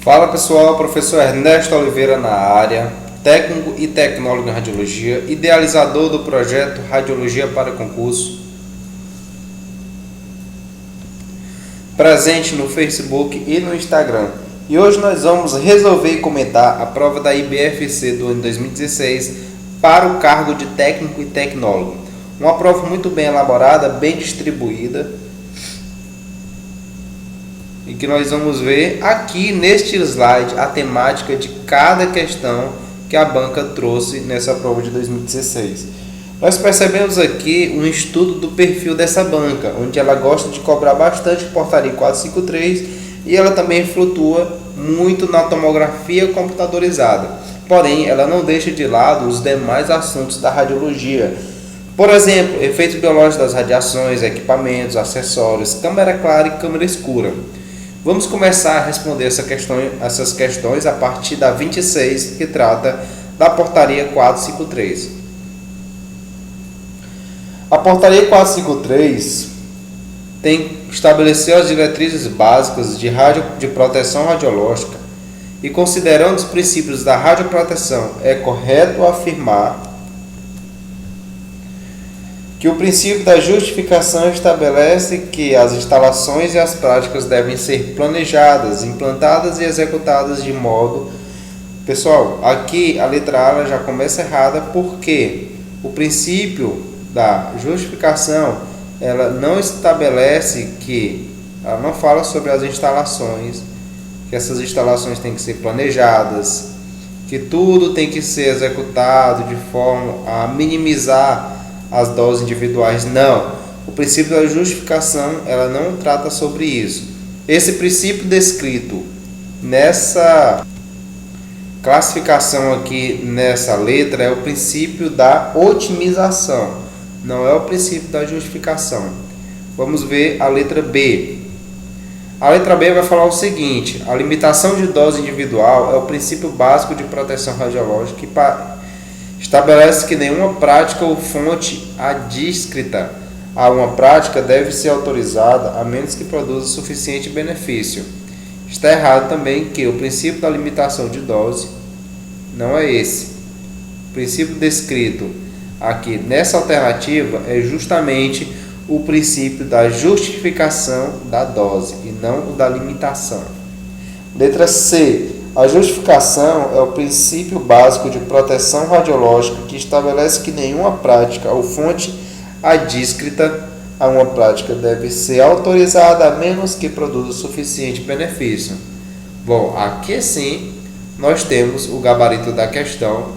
Fala pessoal, professor Ernesto Oliveira na área, técnico e tecnólogo em radiologia, idealizador do projeto Radiologia para Concurso, presente no Facebook e no Instagram. E hoje nós vamos resolver e comentar a prova da IBFC do ano 2016 para o cargo de técnico e tecnólogo. Uma prova muito bem elaborada, bem distribuída, e que nós vamos ver aqui neste slide a temática de cada questão que a banca trouxe nessa prova de 2016. Nós percebemos aqui um estudo do perfil dessa banca, onde ela gosta de cobrar bastante portaria 453 e ela também flutua muito na tomografia computadorizada. Porém, ela não deixa de lado os demais assuntos da radiologia. Por exemplo, efeitos biológicos das radiações, equipamentos, acessórios, câmera clara e câmera escura. Vamos começar a responder essas questões a partir da 26, que trata da portaria 453. A portaria 453 estabeleceu as diretrizes básicas de proteção radiológica e, considerando os princípios da radioproteção, é correto afirmar que o princípio da justificação estabelece que as instalações e as práticas devem ser planejadas, implantadas e executadas de modo... Pessoal, aqui a letra A ela já começa errada porque o princípio da justificação ela não estabelece ela não fala sobre as instalações, que essas instalações têm que ser planejadas, que tudo tem que ser executado de forma a minimizar as doses individuais. Não, o princípio da justificação ela não trata sobre isso. Esse princípio descrito nessa classificação aqui nessa letra é o princípio da otimização, não é o princípio da justificação. Vamos ver a letra B. A letra B vai falar o seguinte: a limitação de dose individual é o princípio básico de proteção radiológica que estabelece que nenhuma prática ou fonte adscrita a uma prática deve ser autorizada a menos que produza suficiente benefício. Está errado também que o princípio da limitação de dose não é esse. O princípio descrito aqui nessa alternativa é justamente o princípio da justificação da dose e não o da limitação. Letra C. A justificação é o princípio básico de proteção radiológica que estabelece que nenhuma prática ou fonte adscrita a uma prática deve ser autorizada a menos que produza suficiente benefício. Bom, aqui sim nós temos o gabarito da questão,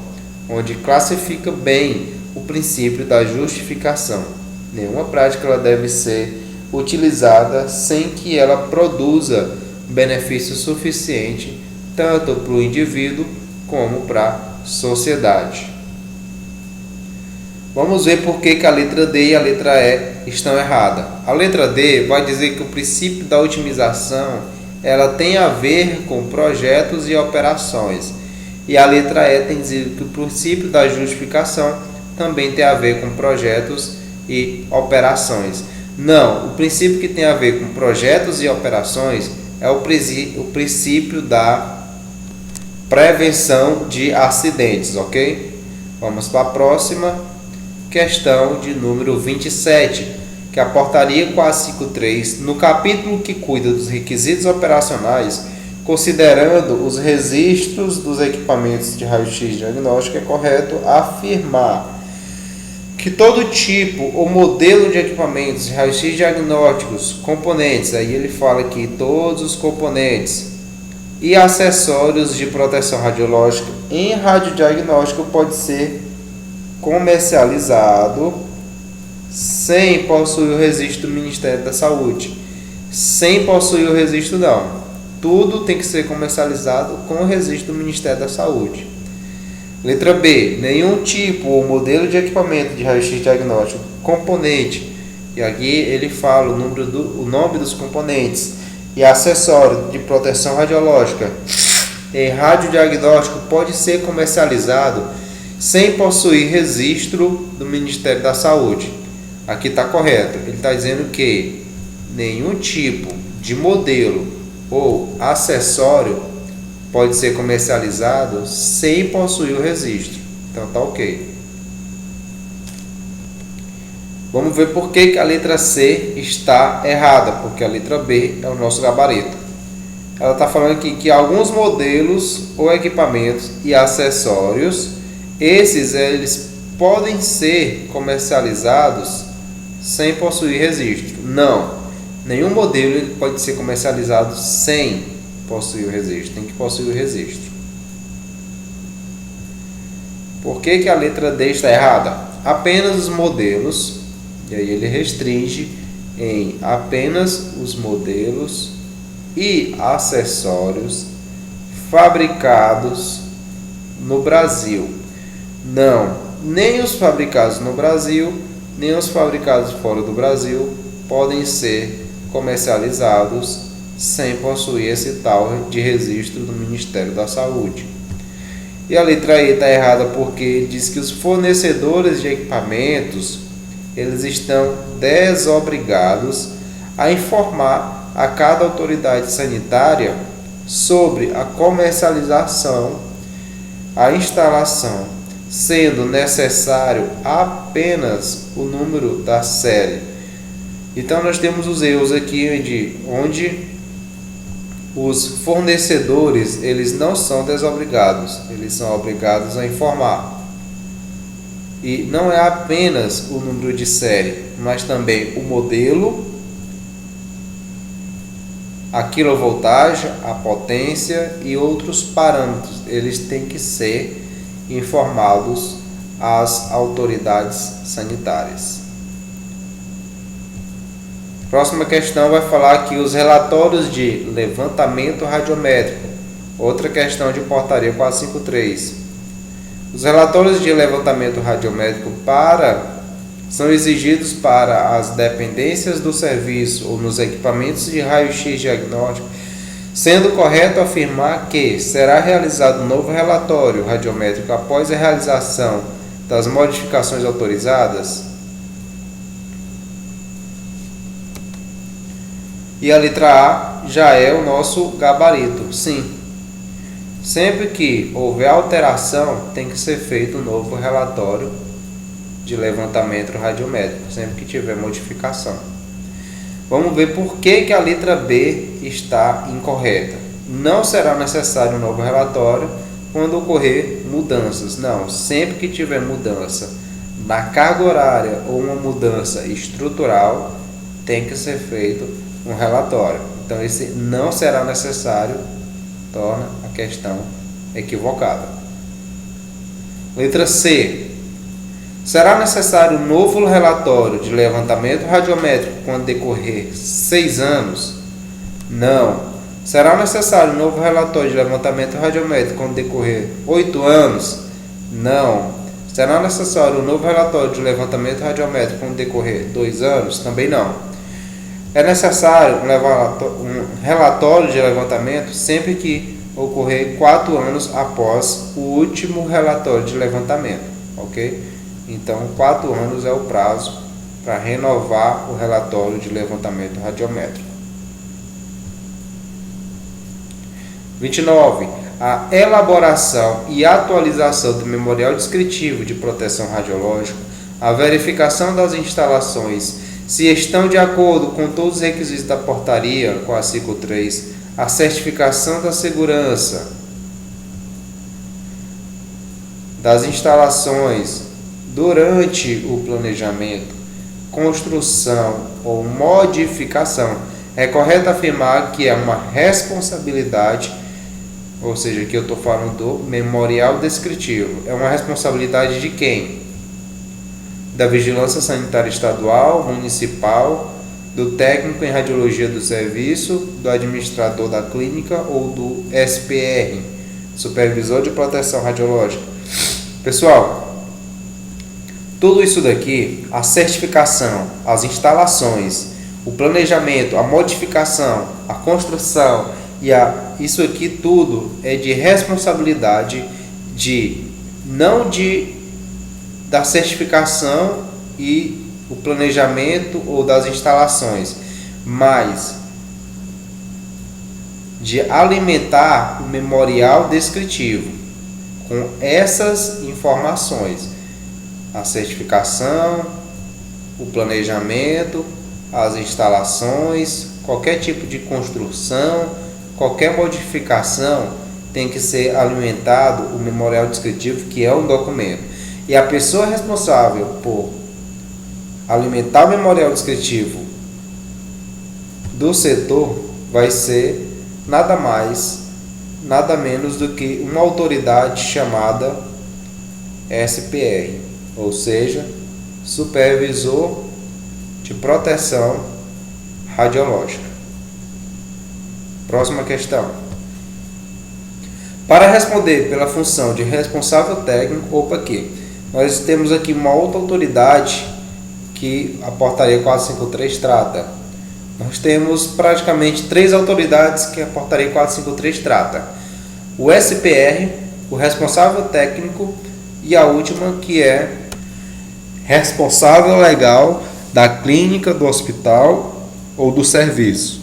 onde classifica bem o princípio da justificação. Nenhuma prática ela deve ser utilizada sem que ela produza benefício suficiente tanto para o indivíduo como para a sociedade. Vamos ver por que a letra D e a letra E estão erradas. A letra D vai dizer que o princípio da otimização ela tem a ver com projetos e operações. E a letra E tem dizer que o princípio da justificação também tem a ver com projetos e operações. Não, o princípio que tem a ver com projetos e operações é o princípio da prevenção de acidentes, ok? Vamos para a próxima questão de número 27, que é a portaria 453, no capítulo que cuida dos requisitos operacionais, considerando os registros dos equipamentos de raio-x diagnóstico, é correto afirmar que todo tipo ou modelo de equipamentos de raio-x diagnósticos, componentes, aí ele fala aqui todos os componentes e acessórios de proteção radiológica em radiodiagnóstico pode ser comercializado sem possuir o registro do Ministério da Saúde. Sem possuir o registro não. Tudo tem que ser comercializado com o registro do Ministério da Saúde. Letra B. Nenhum tipo ou modelo de equipamento de raio-x diagnóstico, componente, e aqui ele fala o nome dos componentes, e acessório de proteção radiológica em radiodiagnóstico pode ser comercializado sem possuir registro do Ministério da Saúde. Aqui está correto. Ele está dizendo que nenhum tipo de modelo ou acessório pode ser comercializado sem possuir o registro. Então tá ok. Vamos ver por que a letra C está errada, porque a letra B é o nosso gabarito. Ela está falando aqui que alguns modelos ou equipamentos e acessórios, eles podem ser comercializados sem possuir registro. Não, nenhum modelo ele pode ser comercializado sem possuir o registro, tem que possuir o registro. Por que a letra D está errada? Apenas os modelos. E aí ele restringe em apenas os modelos e acessórios fabricados no Brasil. Não, nem os fabricados no Brasil, nem os fabricados fora do Brasil podem ser comercializados sem possuir esse tal de registro do Ministério da Saúde. E a letra E está errada porque diz que os fornecedores de equipamentos eles estão desobrigados a informar a cada autoridade sanitária sobre a comercialização, a instalação, sendo necessário apenas o número da série. Então nós temos os erros aqui onde os fornecedores eles não são desobrigados, eles são obrigados a informar. E não é apenas o número de série, mas também o modelo, a quilovoltagem, a potência e outros parâmetros. Eles têm que ser informados às autoridades sanitárias. Próxima questão vai falar aqui os relatórios de levantamento radiométrico. Outra questão de portaria 453. Os relatórios de levantamento radiométrico são exigidos para as dependências do serviço ou nos equipamentos de raio-x diagnóstico, sendo correto afirmar que será realizado um novo relatório radiométrico após a realização das modificações autorizadas? E a letra A já é o nosso gabarito, sim. Sempre que houver alteração, tem que ser feito um novo relatório de levantamento radiométrico, sempre que tiver modificação. Vamos ver por que a letra B está incorreta. Não será necessário um novo relatório quando ocorrer mudanças. Não, sempre que tiver mudança na carga horária ou uma mudança estrutural, tem que ser feito um relatório. Então esse não será necessário, torna a questão equivocada. Letra C. Será necessário um novo relatório de levantamento radiométrico quando decorrer 6 anos? Não. Será necessário um novo relatório de levantamento radiométrico quando decorrer 8 anos? Não. Será necessário um novo relatório de levantamento radiométrico quando decorrer 2 anos? Também não. É necessário um relatório de levantamento sempre que ocorrer 4 anos após o último relatório de levantamento, ok? Então, 4 anos é o prazo para renovar o relatório de levantamento radiométrico. 29. A elaboração e atualização do memorial descritivo de proteção radiológica, a verificação das instalações se estão de acordo com todos os requisitos da portaria com a artigo 3, a certificação da segurança das instalações durante o planejamento, construção ou modificação. É correto afirmar que é uma responsabilidade, ou seja, aqui eu estou falando do memorial descritivo. É uma responsabilidade de quem? Da Vigilância Sanitária Estadual, Municipal, do técnico em radiologia do serviço, do administrador da clínica ou do SPR, Supervisor de Proteção Radiológica. Pessoal, tudo isso daqui, a certificação, as instalações, o planejamento, a modificação, a construção isso aqui tudo é de responsabilidade da certificação e o planejamento ou das instalações, mas de alimentar o memorial descritivo com essas informações: a certificação, o planejamento, as instalações, qualquer tipo de construção, qualquer modificação tem que ser alimentado o memorial descritivo, que é um documento. E a pessoa responsável por alimentar o memorial descritivo do setor vai ser nada mais, nada menos do que uma autoridade chamada SPR, ou seja, Supervisor de Proteção Radiológica. Próxima questão. Para responder pela função de responsável técnico, nós temos aqui uma outra autoridade que a portaria 453 trata. Nós temos praticamente 3 autoridades que a portaria 453 trata: o SPR, o responsável técnico e a última, que é responsável legal da clínica, do hospital ou do serviço.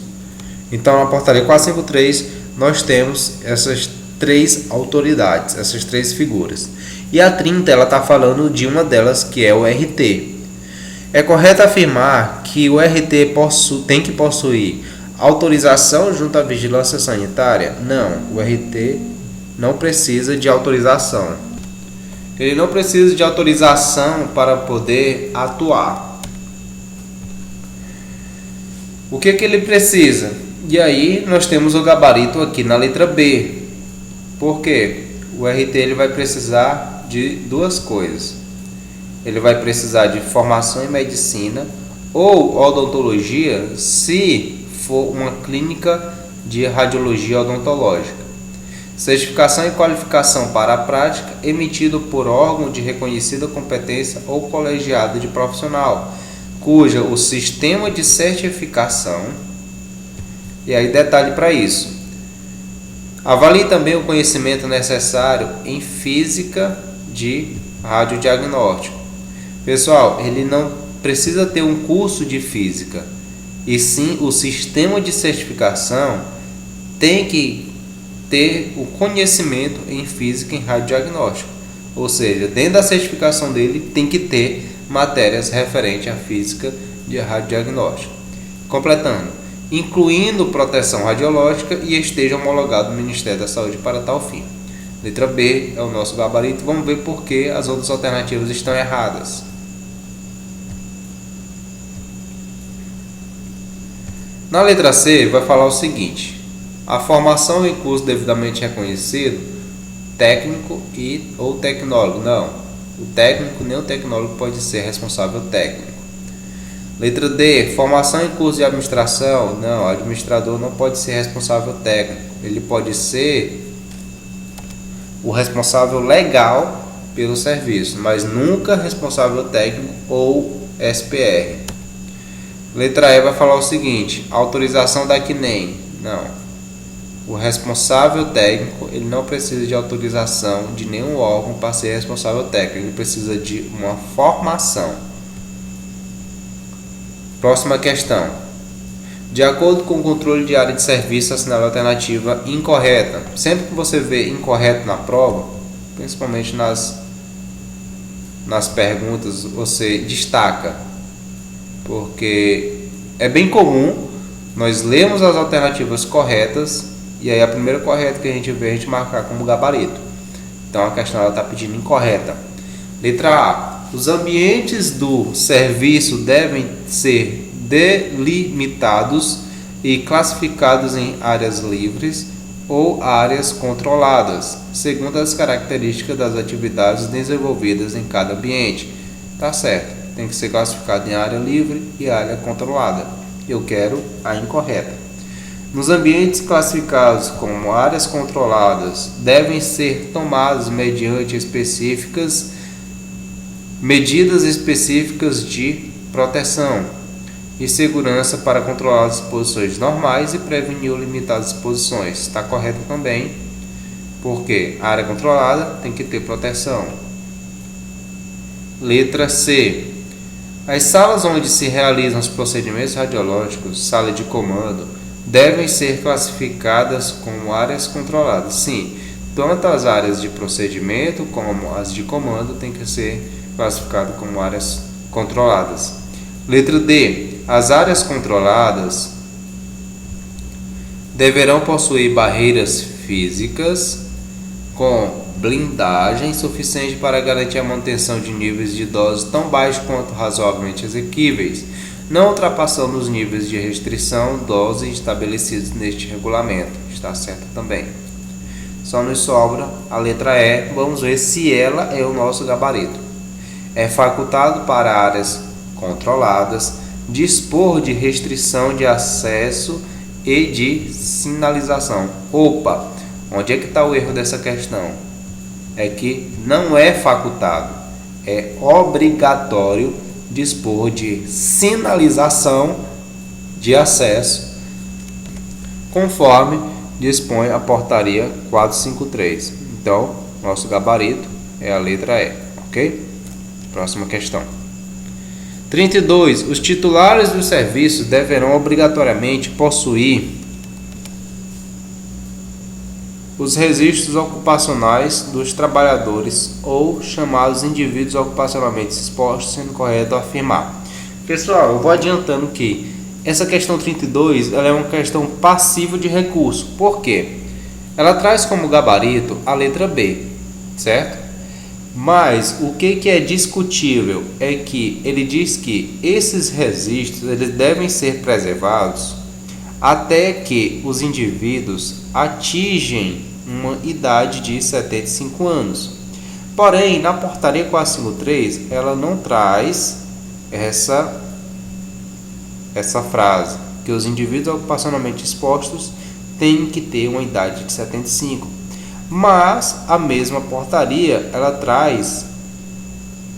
Então, na portaria 453 nós temos essas 3 autoridades, essas 3 figuras. E a 30 ela está falando de uma delas, que é o RT. É correto afirmar que o RT tem que possuir autorização junto à vigilância sanitária? Não, o RT não precisa de autorização. Ele não precisa de autorização para poder atuar. O que ele precisa? E aí nós temos o gabarito aqui na letra B. Por quê? O RT ele vai precisar de 2 coisas. Ele vai precisar de formação em medicina ou odontologia, se for uma clínica de radiologia odontológica. Certificação e qualificação para a prática emitido por órgão de reconhecida competência ou colegiado de profissional, cuja o sistema de certificação, e aí detalhe para isso, avalie também o conhecimento necessário em física de radiodiagnóstico. Pessoal, ele não precisa ter um curso de física, e sim o sistema de certificação tem que ter o conhecimento em física em radiodiagnóstico. Ou seja, dentro da certificação dele tem que ter matérias referentes à física de radiodiagnóstico. Completando, incluindo proteção radiológica, e esteja homologado no Ministério da Saúde para tal fim. Letra B é o nosso gabarito. Vamos ver por que as outras alternativas estão erradas. Na letra C vai falar o seguinte: a formação em curso devidamente reconhecido, técnico ou tecnólogo. Não, o técnico nem o tecnólogo pode ser responsável técnico. Letra D, formação em curso de administração. Não, o administrador não pode ser responsável técnico. Ele pode ser o responsável legal pelo serviço, mas nunca responsável técnico ou SPR. Letra E vai falar o seguinte: autorização da CNEM. Não. O responsável técnico, ele não precisa de autorização de nenhum órgão para ser responsável técnico. Ele precisa de uma formação. Próxima questão. De acordo com o controle de área de serviço, assinale a alternativa incorreta. Sempre que você vê incorreto na prova, principalmente nas perguntas, você destaca. Porque é bem comum nós lermos as alternativas corretas e aí a primeira correta que a gente vê, a gente marcar como gabarito. Então a questão está pedindo incorreta. Letra A. Os ambientes do serviço devem ser delimitados e classificados em áreas livres ou áreas controladas, segundo as características das atividades desenvolvidas em cada ambiente. Tá certo. Tem que ser classificado em área livre e área controlada. Eu quero a incorreta. Nos ambientes classificados como áreas controladas, devem ser tomadas mediante medidas específicas de proteção e segurança para controlar as exposições normais e prevenir ou limitar as exposições. Está correto também, porque a área controlada tem que ter proteção. Letra C. As salas onde se realizam os procedimentos radiológicos, sala de comando, devem ser classificadas como áreas controladas. Sim, tanto as áreas de procedimento como as de comando têm que ser classificadas como áreas controladas. Letra D. As áreas controladas deverão possuir barreiras físicas com blindagem suficiente para garantir a manutenção de níveis de dose tão baixos quanto razoavelmente exequíveis, não ultrapassando os níveis de restrição dose estabelecidos neste regulamento. Está certo também. Só nos sobra a letra E. Vamos ver se ela é o nosso gabarito. É facultado para áreas controladas dispor de restrição de acesso e de sinalização. Opa! Onde é que está o erro dessa questão? É que não é facultado, é obrigatório dispor de sinalização de acesso, conforme dispõe a portaria 453. Então, nosso gabarito é a letra E, ok? Próxima questão. 32. Os titulares dos serviços deverão obrigatoriamente possuir os registros ocupacionais dos trabalhadores ou chamados indivíduos ocupacionalmente expostos, sendo correto afirmar. Pessoal, eu vou adiantando que essa questão 32 ela é uma questão passiva de recurso. Por quê? Ela traz como gabarito a letra B, certo? Mas o que é discutível é que ele diz que esses registros eles devem ser preservados até que os indivíduos atingem uma idade de 75 anos. Porém, na portaria 453, ela não traz essa frase, que os indivíduos ocupacionalmente expostos têm que ter uma idade de 75. Mas a mesma portaria, ela traz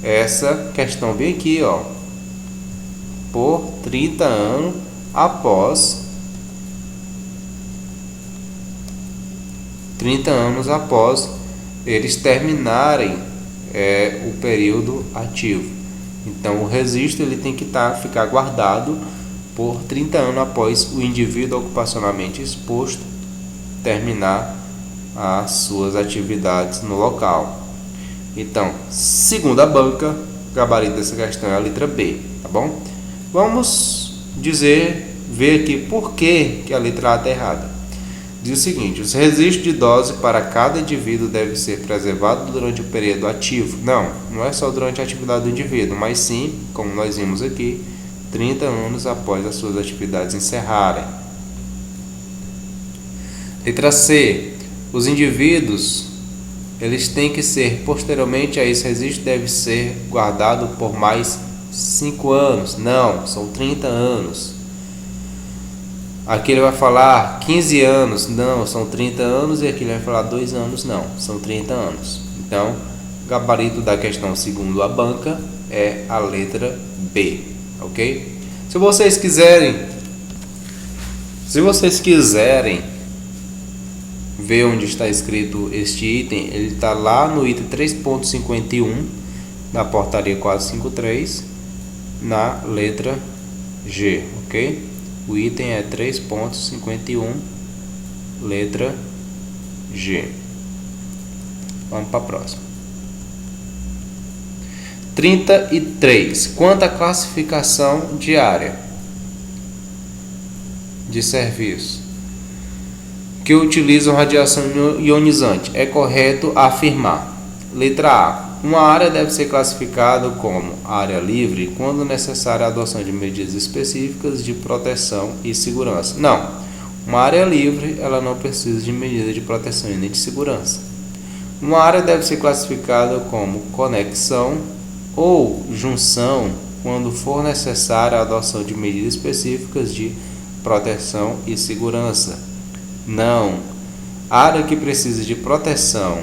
essa questão bem aqui, ó, por 30 anos após 30 anos após eles terminarem o período ativo. Então, o registro ele tem que ficar guardado por 30 anos após o indivíduo ocupacionalmente exposto terminar as suas atividades no local. Então, segundo a banca, o gabarito dessa questão é a letra B, tá bom? Vamos ver aqui por que a letra A está errada. Diz o seguinte: os registros de dose para cada indivíduo devem ser preservados durante o período ativo. Não é só durante a atividade do indivíduo, mas sim, como nós vimos aqui, 30 anos após as suas atividades encerrarem. Letra C. Os indivíduos, eles têm que ser, posteriormente a esse registro, deve ser guardado por mais 5 anos. Não, são 30 anos. Aqui ele vai falar 15 anos. Não, são 30 anos. E aqui ele vai falar 2 anos. Não, são 30 anos. Então, o gabarito da questão segundo a banca é a letra B, ok? Se vocês quiserem ver onde está escrito este item, ele está lá no item 3.51 da portaria 453, na letra G, ok? O item é 3.51, letra G. Vamos para a próxima. 33. Quanto à classificação de área de serviço que utilizam radiação ionizante, é correto afirmar. Letra A. Uma área deve ser classificada como área livre quando necessária a adoção de medidas específicas de proteção e segurança. Não. Uma área livre, ela não precisa de medida de proteção e nem de segurança. Uma área deve ser classificada como conexão ou junção quando for necessária a adoção de medidas específicas de proteção e segurança. Não. Área que precisa de proteção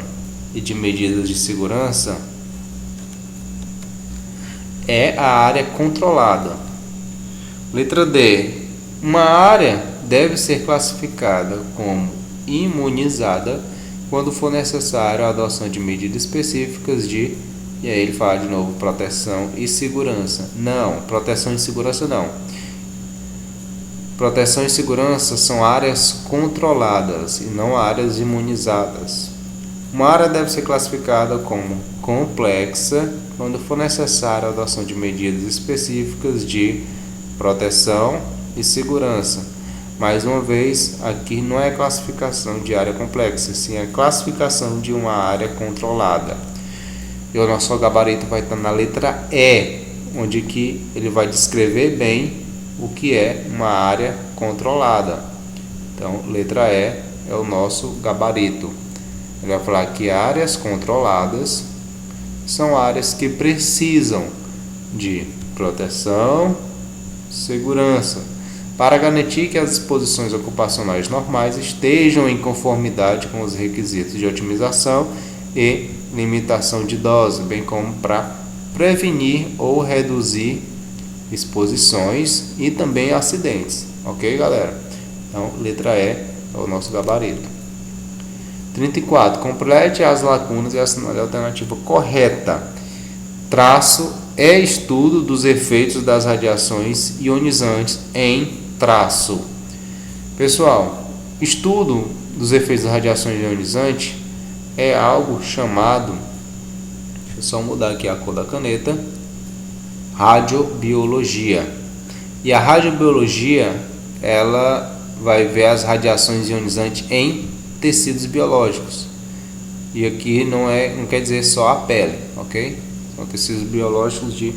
e de medidas de segurança é a área controlada. Letra D. Uma área deve ser classificada como imunizada quando for necessário a adoção de medidas específicas de, e aí ele fala de novo, proteção e segurança. Não, proteção e segurança não. Proteção e segurança são áreas controladas e não áreas imunizadas. Uma área deve ser classificada como complexa quando for necessária a adoção de medidas específicas de proteção e segurança. Mais uma vez, aqui não é classificação de área complexa, sim é classificação de uma área controlada. E o nosso gabarito vai estar na letra E, onde que ele vai descrever bem o que é uma área controlada. Então, letra E é o nosso gabarito. Ele vai falar que áreas controladas são áreas que precisam de proteção, segurança, para garantir que as disposições ocupacionais normais estejam em conformidade com os requisitos de otimização e limitação de dose, bem como para prevenir ou reduzir exposições e também acidentes. Ok, galera? Então, letra E é o nosso gabarito. 34. Complete as lacunas e assinale a alternativa correta. Traço é estudo dos efeitos das radiações ionizantes em traço. Pessoal, estudo dos efeitos das radiações ionizantes é algo chamado, deixa eu só mudar aqui a cor da caneta, radiobiologia. E a radiobiologia, ela vai ver as radiações ionizantes em tecidos biológicos. E aqui não quer dizer só a pele, ok? São tecidos biológicos de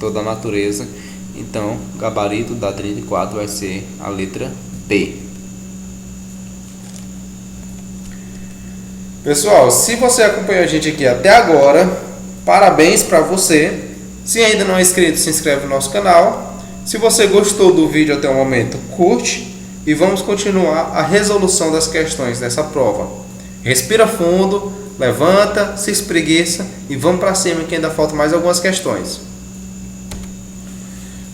toda a natureza. Então, o gabarito da 34 vai ser a letra B. Pessoal, se você acompanhou a gente aqui até agora, parabéns para você. Se ainda não é inscrito, se inscreve no nosso canal. Se você gostou do vídeo até o momento, curte. E vamos continuar a resolução das questões dessa prova. Respira fundo, levanta, se espreguiça e vamos para cima que ainda faltam mais algumas questões.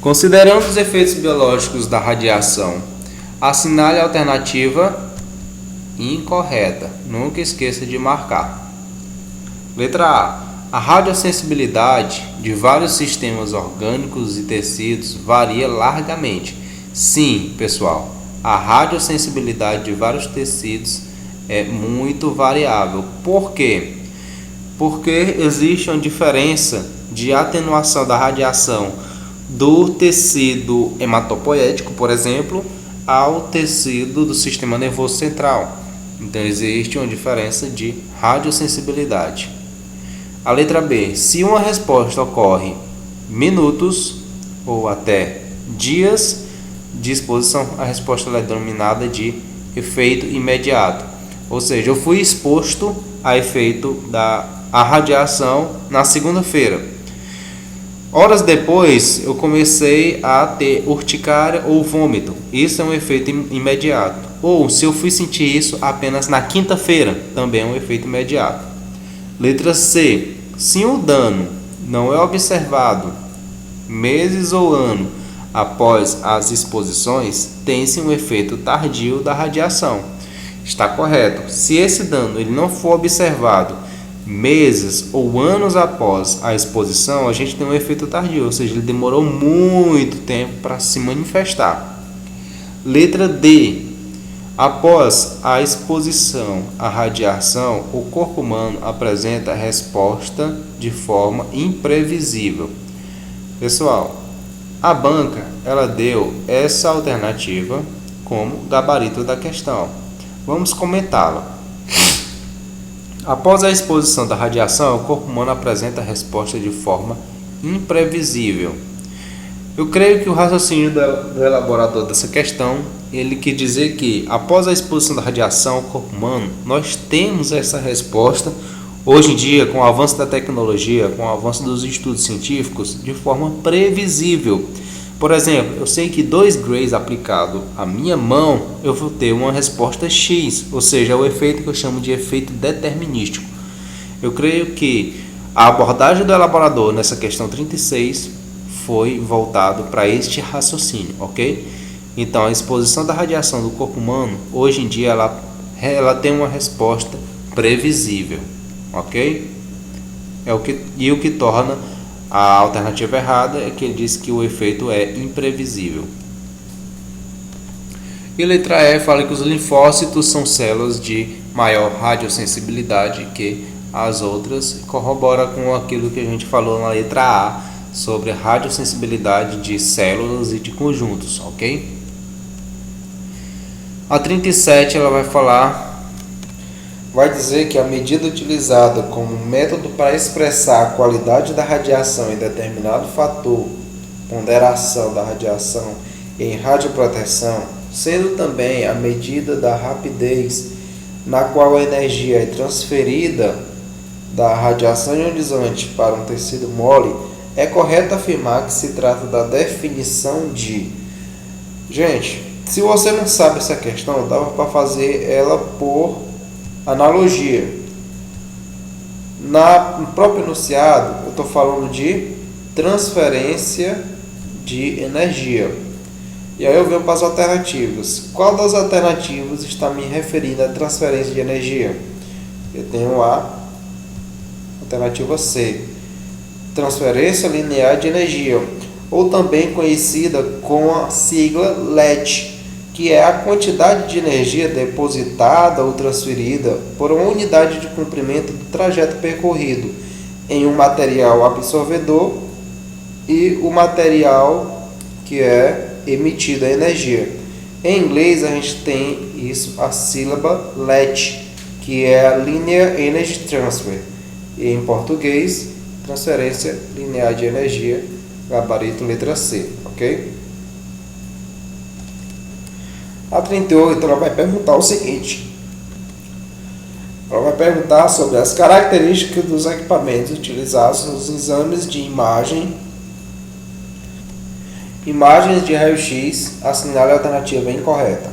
Considerando os efeitos biológicos da radiação, assinale a alternativa incorreta. Nunca esqueça de marcar. Letra A. A radiosensibilidade de vários sistemas orgânicos e tecidos varia largamente. Sim, pessoal. A radiosensibilidade de vários tecidos é muito variável. Por quê? Porque existe uma diferença de atenuação da radiação do tecido hematopoético, por exemplo, ao tecido do sistema nervoso central. Então existe uma diferença de radiosensibilidade. A letra B. Se uma resposta ocorre minutos ou até dias de exposição, a resposta é denominada de efeito imediato. Ou seja, eu fui exposto a efeito da radiação na segunda-feira. Horas depois, eu comecei a ter urticária ou vômito. Isso é um efeito imediato. Ou se eu fui sentir isso apenas na quinta-feira, também é um efeito imediato. Letra C. Se o dano não é observado meses ou ano após as exposições, tem-se um efeito tardio da radiação. Está correto. Se esse dano ele não for observado meses ou anos após a exposição, a gente tem um efeito tardio, ou seja, ele demorou muito tempo para se manifestar. Letra D. Após a exposição à radiação, o corpo humano apresenta resposta de forma imprevisível. Pessoal, a banca ela deu essa alternativa como gabarito da questão. Vamos comentá-la. Após a exposição da radiação, o corpo humano apresenta resposta de forma imprevisível. Eu creio que o raciocínio do elaborador dessa questão, ele quer dizer que após a exposição da radiação ao corpo humano, nós temos essa resposta, hoje em dia, com o avanço da tecnologia, com o avanço dos estudos científicos, de forma previsível. Por exemplo, eu sei que 2 grays aplicado à minha mão, eu vou ter uma resposta X, ou seja, é o efeito que eu chamo de efeito determinístico. Eu creio que a abordagem do elaborador nessa questão 36 foi voltado para este raciocínio, ok? Então, a exposição da radiação do corpo humano, hoje em dia, ela tem uma resposta previsível, ok? E o que torna a alternativa errada é que ele diz que o efeito é imprevisível. E letra E fala que os linfócitos são células de maior radiosensibilidade que as outras, corrobora com aquilo que a gente falou na letra A sobre a radiosensibilidade de células e de conjuntos, ok? A 37 ela vai dizer que a medida utilizada como método para expressar a qualidade da radiação em determinado fator, ponderação da radiação em radioproteção, sendo também a medida da rapidez na qual a energia é transferida da radiação ionizante para um tecido mole, é correto afirmar que se trata da definição de... Gente, se você não sabe essa questão, dava para fazer ela por analogia. No próprio enunciado, eu estou falando de transferência de energia. E aí eu venho para as alternativas. Qual das alternativas está me referindo à transferência de energia? Eu tenho a alternativa C, transferência linear de energia, ou também conhecida com a sigla LET, que é a quantidade de energia depositada ou transferida por uma unidade de comprimento do trajeto percorrido em um material absorvedor e o material que é emitida a energia. Em inglês a gente tem isso, a sílaba LET, que é a Linear Energy Transfer, e em português, transferência linear de energia, gabarito letra C, ok? A 38 ela vai perguntar o seguinte: ela vai perguntar sobre as características dos equipamentos utilizados nos exames de imagens de raio-x. Assinale a alternativa incorreta.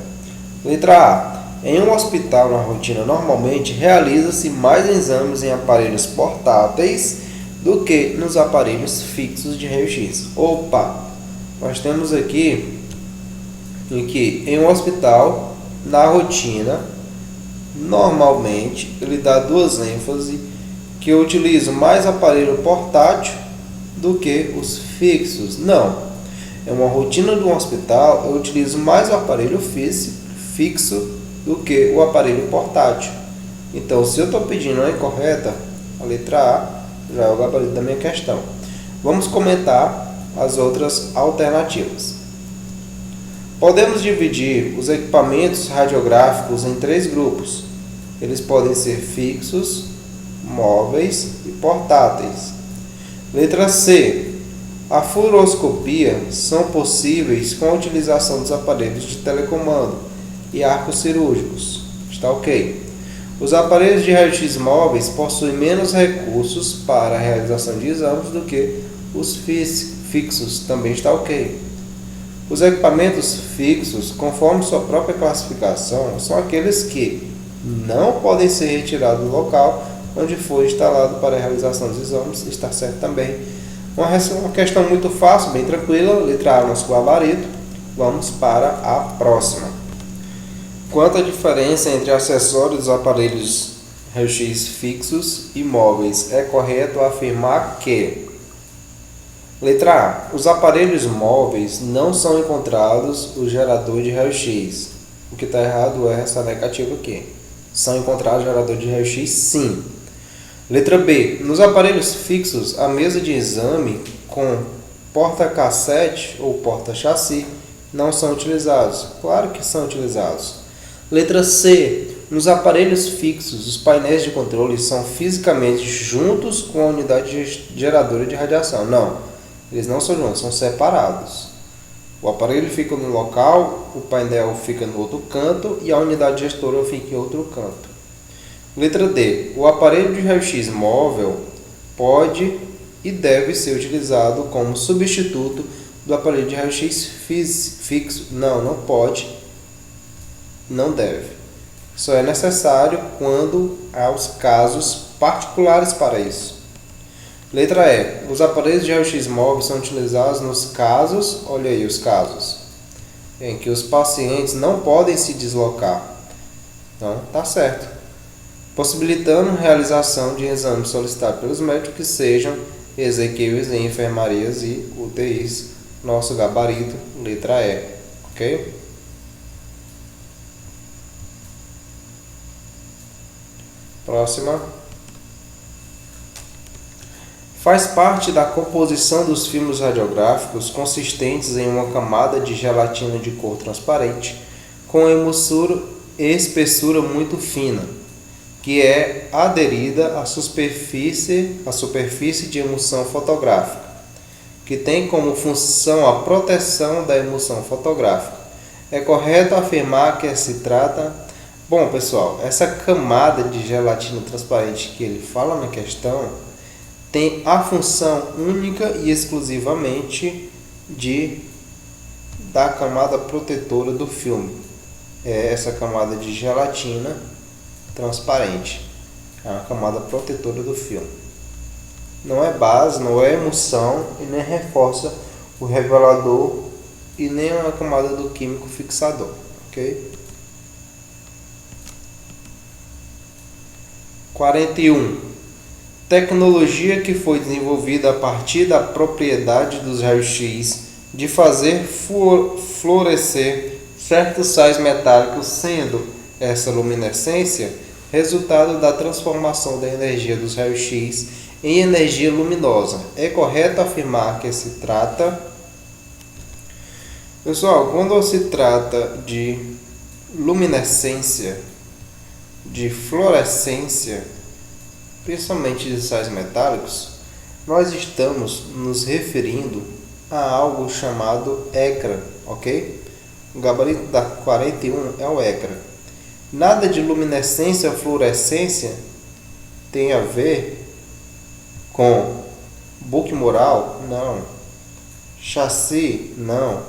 Letra A. Em um hospital na rotina, normalmente realiza-se mais exames em aparelhos portáteis do que nos aparelhos fixos de raio-x. Opa! Nós temos aqui em que em um hospital, na rotina, normalmente ele dá duas ênfases, que eu utilizo mais aparelho portátil do que os fixos. Não. É uma rotina de um hospital, eu utilizo mais o aparelho fixo do que o aparelho portátil. Então, se eu estou pedindo a incorreta, a letra A já é o gabarito da minha questão. Vamos comentar as outras alternativas. Podemos dividir os equipamentos radiográficos em três grupos. Eles podem ser fixos, móveis e portáteis. Letra C. A fluoroscopia são possíveis com a utilização dos aparelhos de telecomando e arcos cirúrgicos. Está ok. Os aparelhos de raio-x móveis possuem menos recursos para a realização de exames do que os fixos. Também está ok. Os equipamentos fixos, conforme sua própria classificação, são aqueles que não podem ser retirados do local onde foi instalado para a realização dos exames. Está certo também. Uma questão muito fácil, bem tranquila. Letra A, nosso gabarito. Vamos para a próxima. Quanto à diferença entre acessórios dos aparelhos raio-x fixos e móveis, é correto afirmar que... Letra A. Os aparelhos móveis não são encontrados o gerador de raio-x. O que está errado é essa negativa aqui. São encontrados gerador de raio-x, sim. Letra B. Nos aparelhos fixos, a mesa de exame com porta-cassete ou porta-chassi não são utilizados. Claro que são utilizados. Letra C. Nos aparelhos fixos, os painéis de controle são fisicamente juntos com a unidade geradora de radiação. Não. Eles não são juntos, são separados. O aparelho fica no local, o painel fica no outro canto e a unidade gestora fica em outro canto. Letra D. O aparelho de raio-x móvel pode e deve ser utilizado como substituto do aparelho de raio-x fixo. Não pode, não deve. Só é necessário quando há os casos particulares para isso. Letra E. Os aparelhos de raio-x móveis são utilizados nos casos, olha aí os casos, em que os pacientes não podem se deslocar. Então, tá certo. Possibilitando a realização de exames solicitados pelos médicos que sejam exequíveis em enfermarias e UTIs. Nosso gabarito, letra E. Ok? Próxima. Faz parte da composição dos filmes radiográficos consistentes em uma camada de gelatina de cor transparente com espessura muito fina, que é aderida à superfície de emulsão fotográfica, que tem como função a proteção da emulsão fotográfica. É correto afirmar que se trata... Bom, pessoal, essa camada de gelatina transparente que ele fala na questão tem a função única e exclusivamente da camada protetora do filme. É essa camada de gelatina transparente. É a camada protetora do filme. Não é base, não é emulsão e nem reforça o revelador e nem a camada do químico fixador. Ok? 41. Tecnologia que foi desenvolvida a partir da propriedade dos raios-x de fazer fluorescer certos sais metálicos, sendo essa luminescência resultado da transformação da energia dos raios-x em energia luminosa. É correto afirmar que se trata... Pessoal, quando se trata de luminescência, de fluorescência, principalmente de sais metálicos, nós estamos nos referindo a algo chamado ecrã, ok? O gabarito da 41 é o ecrã. Nada de luminescência ou fluorescência tem a ver com book mural, não. Chassi, não.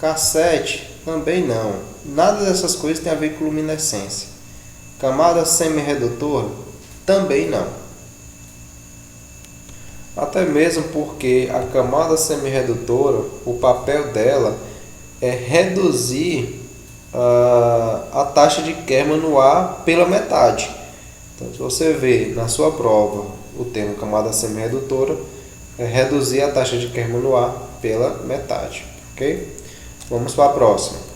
Cassete, também não. Nada dessas coisas tem a ver com luminescência. Camada semi-redutora, também não. Até mesmo porque a camada semi-redutora, o papel dela é reduzir a taxa de queima no ar pela metade. Então, se você vê na sua prova o termo camada semi-redutora, é reduzir a taxa de queima no ar pela metade. Ok? Vamos para a próxima.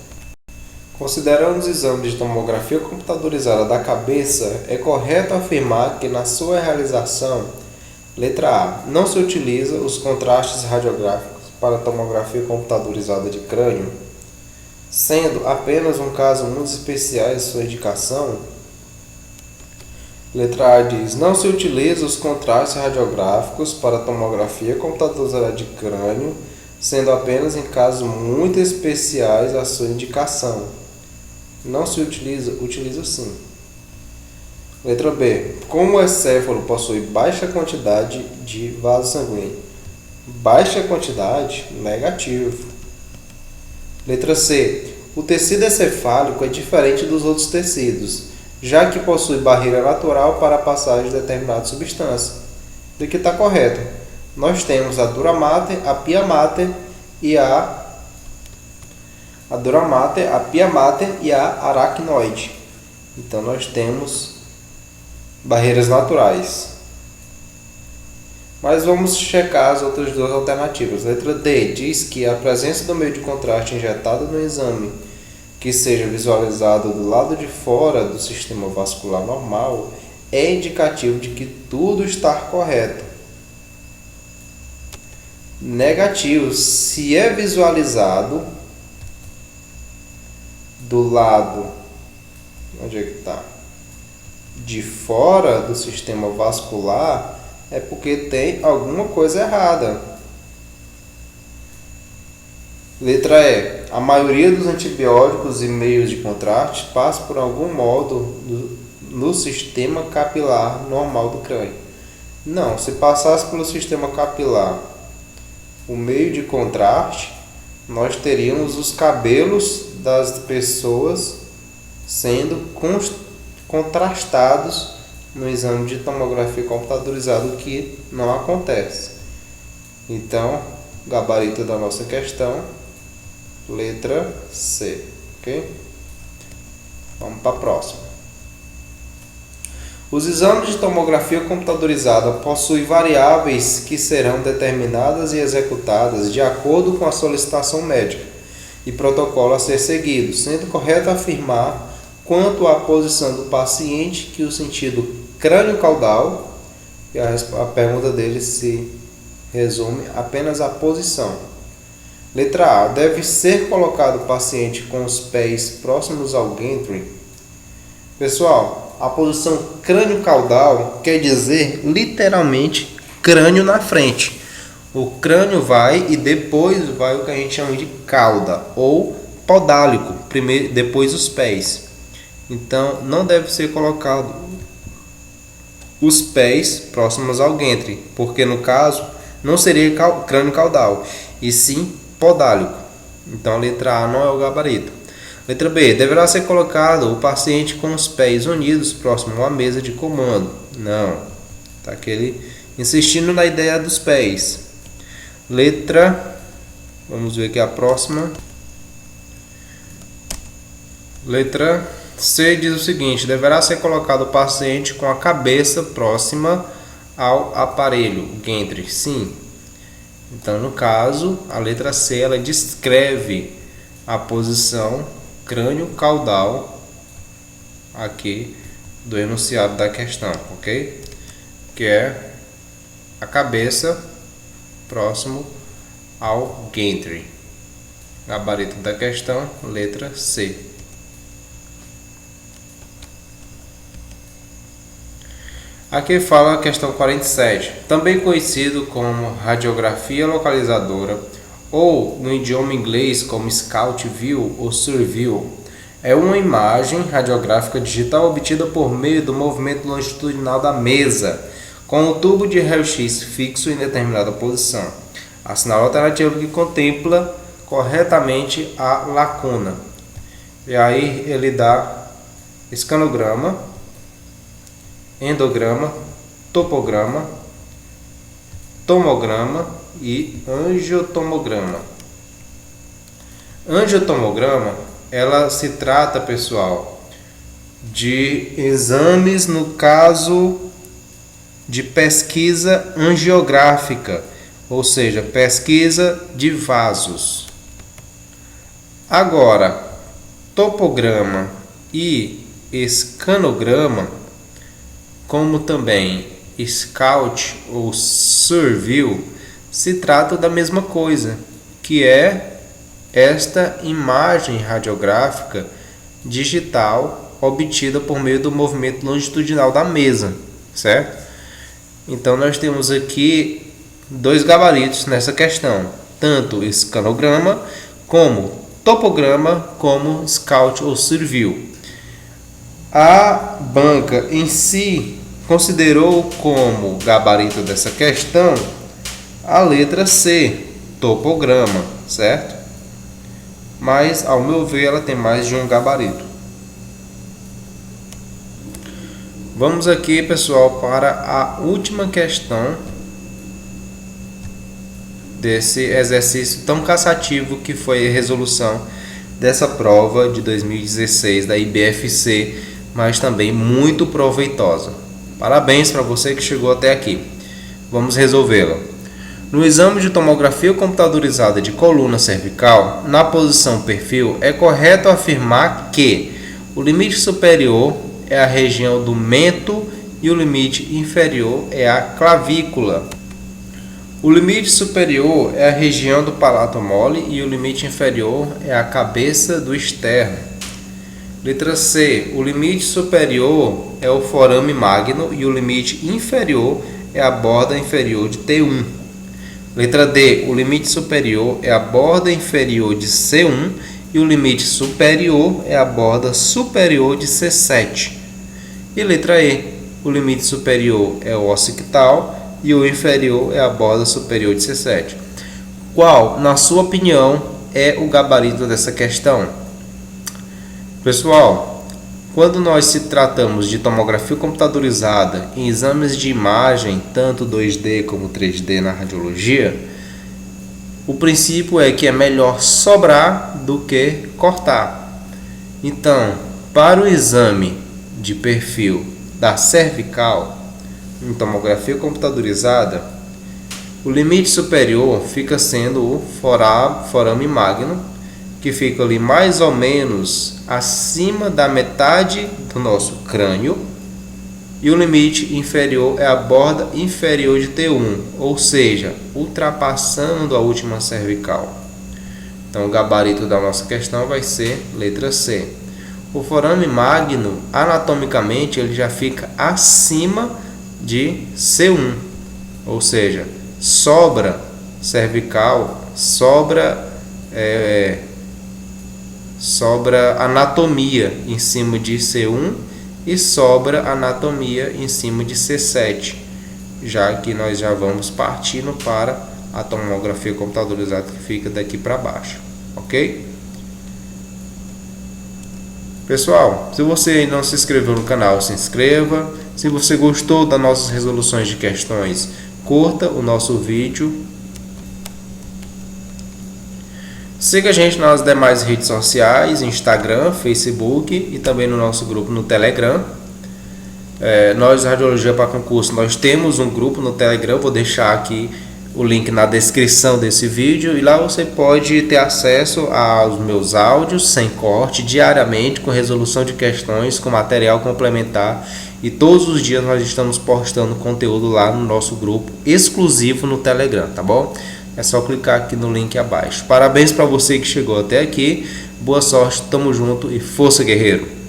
Considerando os exames de tomografia computadorizada da cabeça, é correto afirmar que na sua realização, letra A, não se utiliza os contrastes radiográficos para tomografia computadorizada de crânio, sendo apenas um caso muito especial em sua indicação. Letra A diz, não se utiliza os contrastes radiográficos para tomografia computadorizada de crânio, sendo apenas em casos muito especiais a sua indicação. Não se utiliza sim. Letra B. Como o encéfalo possui baixa quantidade de vaso sanguíneo? Baixa quantidade, negativo. Letra C. O tecido encefálico é diferente dos outros tecidos, já que possui barreira natural para a passagem de determinada substância. Do que está correto? Nós temos a dura mater, a pia mater e a pia mater e a aracnoide. Então nós temos barreiras naturais. Mas vamos checar as outras duas alternativas. Letra D diz que a presença do meio de contraste injetado no exame que seja visualizado do lado de fora do sistema vascular normal é indicativo de que tudo está correto. Negativo, se é visualizado do lado, onde é que está? De fora do sistema vascular, é porque tem alguma coisa errada. Letra E. A maioria dos antibióticos e meios de contraste passa por algum modo no sistema capilar normal do crânio. Não, se passasse pelo sistema capilar o meio de contraste, nós teríamos os cabelos das pessoas sendo contrastados no exame de tomografia computadorizada, o que não acontece. Então, gabarito da nossa questão, letra C. Ok? Vamos para a próxima. Os exames de tomografia computadorizada possuem variáveis que serão determinadas e executadas de acordo com a solicitação médica e protocolo a ser seguido, sendo correto afirmar quanto à posição do paciente que o sentido crânio-caudal, e a pergunta dele se resume apenas à posição. Letra A. Deve ser colocado o paciente com os pés próximos ao gantry. Pessoal, a posição crânio-caudal quer dizer literalmente crânio na frente. O crânio vai e depois vai o que a gente chama de cauda ou podálico, primeiro, depois os pés. Então não deve ser colocado os pés próximos ao gantry, porque no caso não seria crânio caudal, e sim podálico. Então a letra A não é o gabarito. Letra B. Deverá ser colocado o paciente com os pés unidos próximo à mesa de comando. Não. Tá aquele insistindo na ideia dos pés. Vamos ver aqui a próxima. Letra C diz o seguinte: deverá ser colocado o paciente com a cabeça próxima ao aparelho gantry. Sim. Então, no caso, a letra C ela descreve a posição crânio-caudal aqui do enunciado da questão, ok? Que é a cabeça próximo ao gantry. Gabarito da questão, letra C. Aqui fala a questão 47, também conhecido como radiografia localizadora, ou no idioma inglês como Scout View ou Surview. É uma imagem radiográfica digital obtida por meio do movimento longitudinal da mesa, com o tubo de raio-x fixo em determinada posição. Assinala a alternativa que contempla corretamente a lacuna. E aí ele dá escanograma, endograma, topograma, tomograma e angiotomograma. Angiotomograma, ela se trata, pessoal, de exames no caso de pesquisa angiográfica, ou seja, pesquisa de vasos. Agora, topograma e escanograma, como também Scout ou Surview, se trata da mesma coisa, que é esta imagem radiográfica digital obtida por meio do movimento longitudinal da mesa, certo? Então nós temos aqui dois gabaritos nessa questão, tanto escanograma como topograma, como Scout ou Surview. A banca em si considerou como gabarito dessa questão a letra C, topograma, certo? Mas, ao meu ver, ela tem mais de um gabarito. Vamos aqui, pessoal, para a última questão desse exercício tão cansativo que foi a resolução dessa prova de 2016 da IBFC, mas também muito proveitosa. Parabéns para você que chegou até aqui. Vamos resolvê-la. No exame de tomografia computadorizada de coluna cervical, na posição perfil, é correto afirmar que o limite superior é a região do mento e o limite inferior é a clavícula. O limite superior é a região do palato mole e o limite inferior é a cabeça do externo. Letra C. O limite superior é o forame magno e o limite inferior é a borda inferior de T1. Letra D. O limite superior é a borda inferior de C1 e o limite superior é a borda superior de C7. E letra E. O limite superior é o occipitaal e o inferior é a borda superior de C7. Qual, na sua opinião, é o gabarito dessa questão? Pessoal, quando nós se tratamos de tomografia computadorizada em exames de imagem, tanto 2D como 3D na radiologia, o princípio é que é melhor sobrar do que cortar. Então, para o exame de perfil da cervical, em tomografia computadorizada, o limite superior fica sendo o forame magno que fica ali mais ou menos acima da metade do nosso crânio, e o limite inferior é a borda inferior de T1, ou seja, ultrapassando a última cervical. Então o gabarito da nossa questão vai ser letra C. O forame magno, anatomicamente, ele já fica acima de C1, ou seja, sobra cervical, sobra anatomia em cima de C1 e sobra anatomia em cima de C7, já que nós já vamos partindo para a tomografia computadorizada que fica daqui para baixo, ok? Pessoal, se você ainda não se inscreveu no canal, se inscreva. Se você gostou das nossas resoluções de questões, curta o nosso vídeo. Siga a gente nas demais redes sociais, Instagram, Facebook e também no nosso grupo no Telegram. Nós, Radiologia para Concurso, nós temos um grupo no Telegram, vou deixar aqui o link na descrição desse vídeo, e lá você pode ter acesso aos meus áudios sem corte, diariamente, com resolução de questões, com material complementar, e todos os dias nós estamos postando conteúdo lá no nosso grupo exclusivo no Telegram, tá bom? É só clicar aqui no link abaixo. Parabéns para você que chegou até aqui, boa sorte, tamo junto e força, guerreiro!